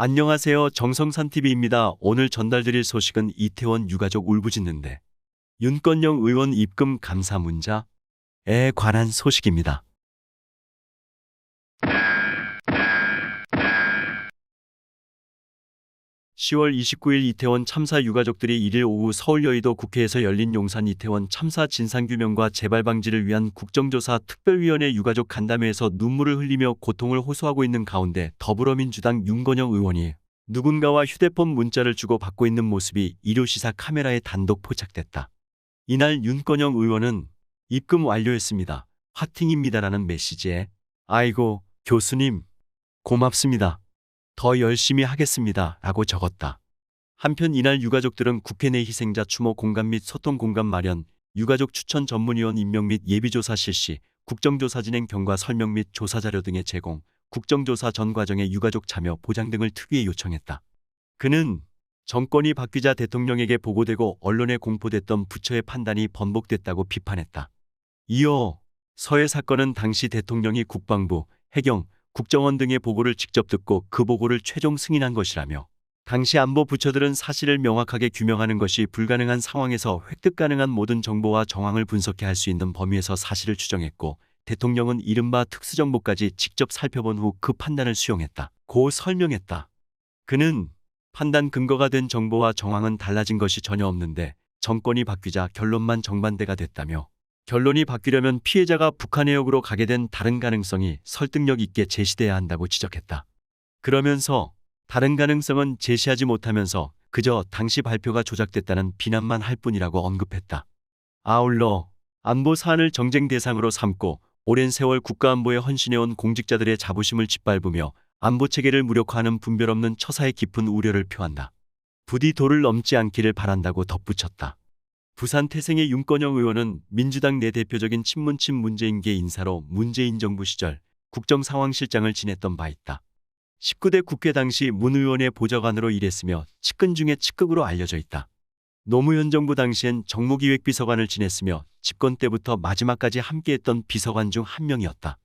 안녕하세요. 정성산TV입니다. 오늘 전달드릴 소식은 이태원 유가족 울부짖는데 윤건영 의원 입금 감사 문자에 관한 소식입니다. 10월 29일 이태원 참사 유가족들이 1일 오후 서울 여의도 국회에서 열린 용산 이태원 참사 진상규명과 재발 방지를 위한 국정조사 특별위원회 유가족 간담회에서 눈물을 흘리며 고통을 호소하고 있는 가운데 더불어민주당 윤건영 의원이 누군가와 휴대폰 문자를 주고받고 있는 모습이 일요시사 카메라에 단독 포착됐다. 이날 윤건영 의원은 입금 완료했습니다. 화팅입니다라는 메시지에 아이고 교수님 고맙습니다. 더 열심히 하겠습니다. 라고 적었다. 한편 이날 유가족들은 국회 내 희생자 추모 공간 및 소통 공간 마련, 유가족 추천 전문위원 임명 및 예비조사 실시, 국정조사 진행 경과 설명 및 조사자료 등의 제공, 국정조사 전 과정의 유가족 참여 보장 등을 특위에 요청했다. 그는 정권이 바뀌자 대통령에게 보고되고 언론에 공포됐던 부처의 판단이 번복됐다고 비판했다. 이어 서해 사건은 당시 대통령이 국방부, 해경, 국정원 등의 보고를 직접 듣고 그 보고를 최종 승인한 것이라며 당시 안보 부처들은 사실을 명확하게 규명하는 것이 불가능한 상황에서 획득 가능한 모든 정보와 정황을 분석해 할 수 있는 범위에서 사실을 추정했고 대통령은 이른바 특수정보까지 직접 살펴본 후 그 판단을 수용했다. 고 설명했다. 그는 판단 근거가 된 정보와 정황은 달라진 것이 전혀 없는데 정권이 바뀌자 결론만 정반대가 됐다며 결론이 바뀌려면 피해자가 북한 해역으로 가게 된 다른 가능성이 설득력 있게 제시돼야 한다고 지적했다. 그러면서 다른 가능성은 제시하지 못하면서 그저 당시 발표가 조작됐다는 비난만 할 뿐이라고 언급했다. 아울러 안보 사안을 정쟁 대상으로 삼고 오랜 세월 국가안보에 헌신해온 공직자들의 자부심을 짓밟으며 안보 체계를 무력화하는 분별 없는 처사에 깊은 우려를 표한다. 부디 도를 넘지 않기를 바란다고 덧붙였다. 부산 태생의 윤건영 의원은 민주당 내 대표적인 친문친 문재인계 인사로 문재인 정부 시절 국정상황실장을 지냈던 바 있다. 19대 국회 당시 문 의원의 보좌관으로 일했으며 측근 중에 측극으로 알려져 있다. 노무현 정부 당시엔 정무기획비서관을 지냈으며 집권 때부터 마지막까지 함께했던 비서관 중 한 명이었다.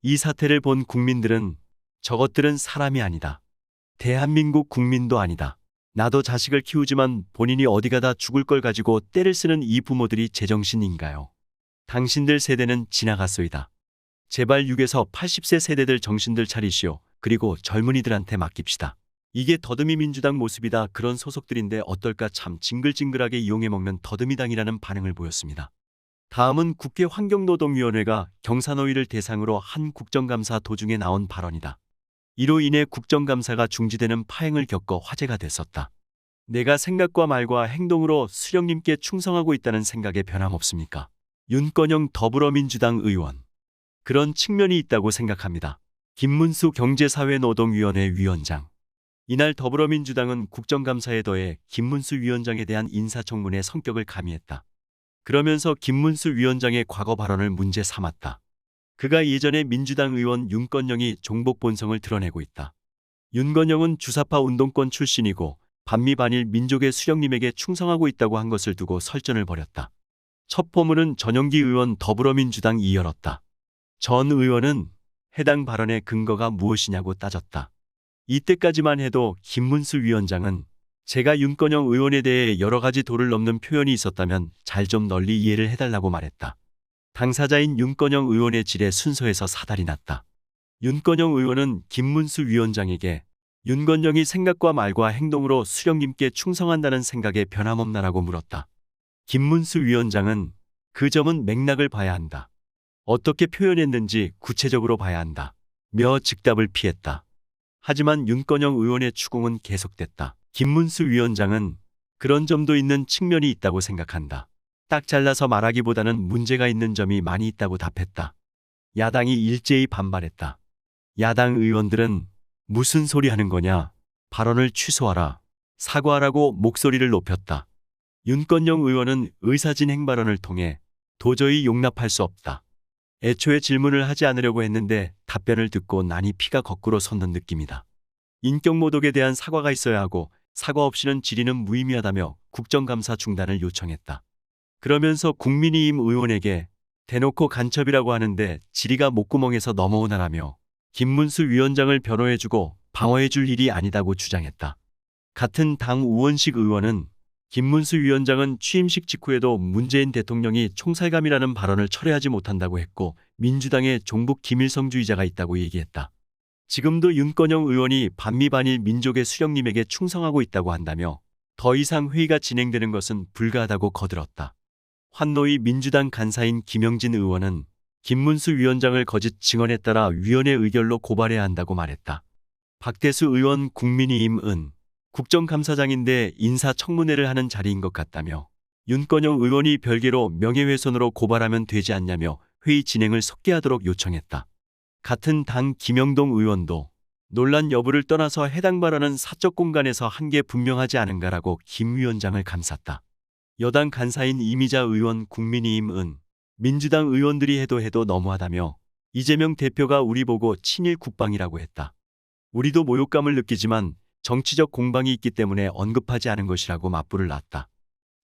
이 사태를 본 국민들은 저것들은 사람이 아니다. 대한민국 국민도 아니다. 나도 자식을 키우지만 본인이 어디 가다 죽을 걸 가지고 떼를 쓰는 이 부모들이 제정신인가요? 당신들 세대는 지나갔소이다. 제발 6에서 80세 세대들 정신들 차리시오. 그리고 젊은이들한테 맡깁시다. 이게 더듬이 민주당 모습이다. 그런 소속들인데 어떨까 참 징글징글하게 이용해 먹는 더듬이당이라는 반응을 보였습니다. 다음은 국회 환경노동위원회가 경사노위를 대상으로 한 국정감사 도중에 나온 발언이다. 이로 인해 국정감사가 중지되는 파행을 겪어 화제가 됐었다. 내가 생각과 말과 행동으로 수령님께 충성하고 있다는 생각에 변함없습니까? 윤건영 더불어민주당 의원. 그런 측면이 있다고 생각합니다. 김문수 경제사회노동위원회 위원장. 이날 더불어민주당은 국정감사에 더해 김문수 위원장에 대한 인사청문회 성격을 가미했다. 그러면서 김문수 위원장의 과거 발언을 문제 삼았다. 그가 예전에 민주당 의원 윤건영이 종북 본성을 드러내고 있다. 윤건영은 주사파 운동권 출신이고 반미반일 민족의 수령님에게 충성하고 있다고 한 것을 두고 설전을 벌였다. 첫 포문은 전용기 의원 더불어민주당이 열었다. 전 의원은 해당 발언의 근거가 무엇이냐고 따졌다. 이때까지만 해도 김문수 위원장은 제가 윤건영 의원에 대해 여러 가지 도를 넘는 표현이 있었다면 잘 좀 널리 이해를 해달라고 말했다. 당사자인 윤건영 의원의 질에 순서에서 사달이 났다. 윤건영 의원은 김문수 위원장에게 윤건영이 생각과 말과 행동으로 수령님께 충성한다는 생각에 변함없나라고 물었다. 김문수 위원장은 그 점은 맥락을 봐야 한다. 어떻게 표현했는지 구체적으로 봐야 한다. 며 즉답을 피했다. 하지만 윤건영 의원의 추궁은 계속됐다. 김문수 위원장은 그런 점도 있는 측면이 있다고 생각한다. 딱 잘라서 말하기보다는 문제가 있는 점이 많이 있다고 답했다. 야당이 일제히 반발했다. 야당 의원들은 무슨 소리 하는 거냐? 발언을 취소하라. 사과하라고 목소리를 높였다. 윤건영 의원은 의사진행 발언을 통해 도저히 용납할 수 없다. 애초에 질문을 하지 않으려고 했는데 답변을 듣고 나니 피가 거꾸로 솟는 느낌이다. 인격모독에 대한 사과가 있어야 하고 사과 없이는 질의는 무의미하다며 국정감사 중단을 요청했다. 그러면서 국민의힘 의원에게 대놓고 간첩이라고 하는데 질의가 목구멍에서 넘어오나라며 김문수 위원장을 변호해주고 방어해줄 일이 아니다고 주장했다. 같은 당 우원식 의원은 김문수 위원장은 취임식 직후에도 문재인 대통령이 총살감이라는 발언을 철회하지 못한다고 했고 민주당에 종북 김일성주의자가 있다고 얘기했다. 지금도 윤건영 의원이 반미반일 민족의 수령님에게 충성하고 있다고 한다며 더 이상 회의가 진행되는 것은 불가하다고 거들었다. 환노위 민주당 간사인 김영진 의원은 김문수 위원장을 거짓 증언에 따라 위원회 의결로 고발해야 한다고 말했다. 박대수 의원 국민의힘은 국정감사장인데 인사청문회를 하는 자리인 것 같다며 윤건영 의원이 별개로 명예훼손으로 고발하면 되지 않냐며 회의 진행을 속개하도록 요청했다. 같은 당 김영동 의원도 논란 여부를 떠나서 해당 발언은 사적 공간에서 한게 분명하지 않은가라고 김 위원장을 감쌌다. 여당 간사인 이미자 의원 국민의힘은 민주당 의원들이 해도 너무하다며 이재명 대표가 우리 보고 친일 국방이라고 했다. 우리도 모욕감을 느끼지만 정치적 공방이 있기 때문에 언급하지 않은 것이라고 맞불을 놨다.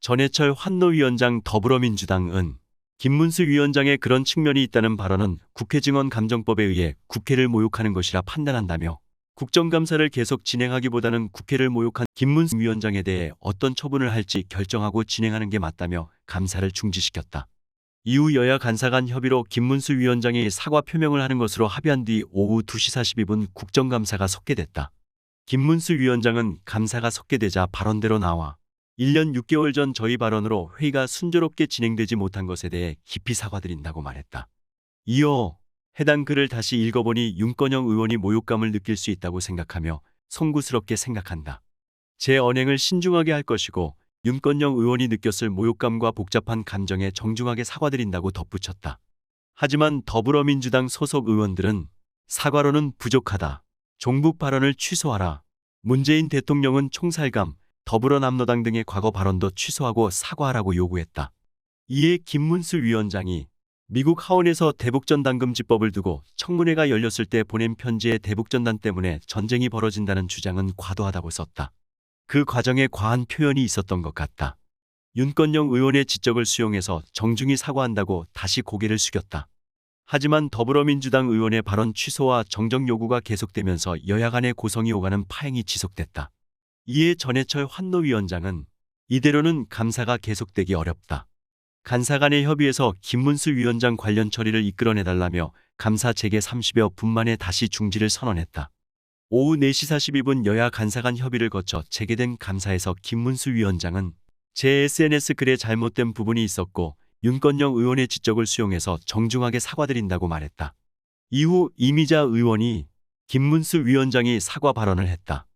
전해철 환노위원장 더불어민주당은 김문수 위원장의 그런 측면이 있다는 발언은 국회증언감정법에 의해 국회를 모욕하는 것이라 판단한다며 국정감사를 계속 진행하기보다는 국회를 모욕한 김문수 위원장에 대해 어떤 처분을 할지 결정하고 진행하는 게 맞다며 감사를 중지시켰다. 이후 여야 간사 간 협의로 김문수 위원장이 사과 표명을 하는 것으로 합의한 뒤 오후 2시 42분 국정감사가 속개됐다. 김문수 위원장은 감사가 속개되자 발언대로 나와 1년 6개월 전 저희 발언으로 회의가 순조롭게 진행되지 못한 것에 대해 깊이 사과드린다고 말했다. 이어 해당 글을 다시 읽어보니 윤건영 의원이 모욕감을 느낄 수 있다고 생각하며 송구스럽게 생각한다. 제 언행을 신중하게 할 것이고 윤건영 의원이 느꼈을 모욕감과 복잡한 감정에 정중하게 사과드린다고 덧붙였다. 하지만 더불어민주당 소속 의원들은 사과로는 부족하다. 종북 발언을 취소하라. 문재인 대통령은 총살감, 더불어남노당 등의 과거 발언도 취소하고 사과하라고 요구했다. 이에 김문수 위원장이 미국 하원에서 대북전단금지법을 두고 청문회가 열렸을 때 보낸 편지에 대북전단 때문에 전쟁이 벌어진다는 주장은 과도하다고 썼다. 그 과정에 과한 표현이 있었던 것 같다. 윤건영 의원의 지적을 수용해서 정중히 사과한다고 다시 고개를 숙였다. 하지만 더불어민주당 의원의 발언 취소와 정정 요구가 계속되면서 여야 간의 고성이 오가는 파행이 지속됐다. 이에 전해철 환노위원장은 이대로는 감사가 계속되기 어렵다. 간사 간의 협의에서 김문수 위원장 관련 처리를 이끌어내달라며 감사 재개 30여 분 만에 다시 중지를 선언했다. 오후 4시 42분 여야 간사 간 협의를 거쳐 재개된 감사에서 김문수 위원장은 제 SNS 글에 잘못된 부분이 있었고 윤건영 의원의 지적을 수용해서 정중하게 사과드린다고 말했다. 이후 이미자 의원이 김문수 위원장이 사과 발언을 했다.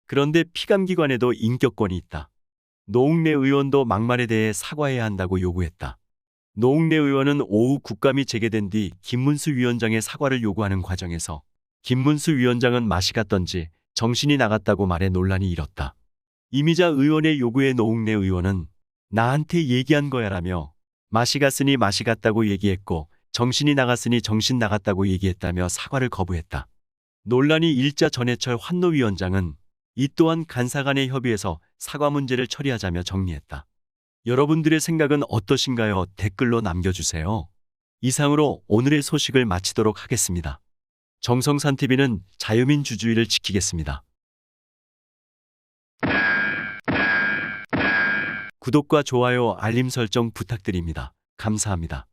그런데 피감기관에도 인격권이 있다. 노웅래 의원도 막말에 대해 사과해야 한다고 요구했다. 노웅래 의원은 오후 국감이 재개된 뒤 김문수 위원장의 사과를 요구하는 과정에서 김문수 위원장은 맛이 갔던지 정신이 나갔다고 말해 논란이 일었다. 이미자 의원의 요구에 노웅래 의원은 나한테 얘기한 거야라며 맛이 갔으니 맛이 갔다고 얘기했고 정신이 나갔으니 정신 나갔다고 얘기했다며 사과를 거부했다. 논란이 일자 전해철 환노위원장은 이 또한 간사 간의 협의에서 사과 문제를 처리하자며 정리했다. 여러분들의 생각은 어떠신가요? 댓글로 남겨주세요. 이상으로 오늘의 소식을 마치도록 하겠습니다. 정성산TV는 자유민주주의를 지키겠습니다. 구독과 좋아요, 알림 설정 부탁드립니다. 감사합니다.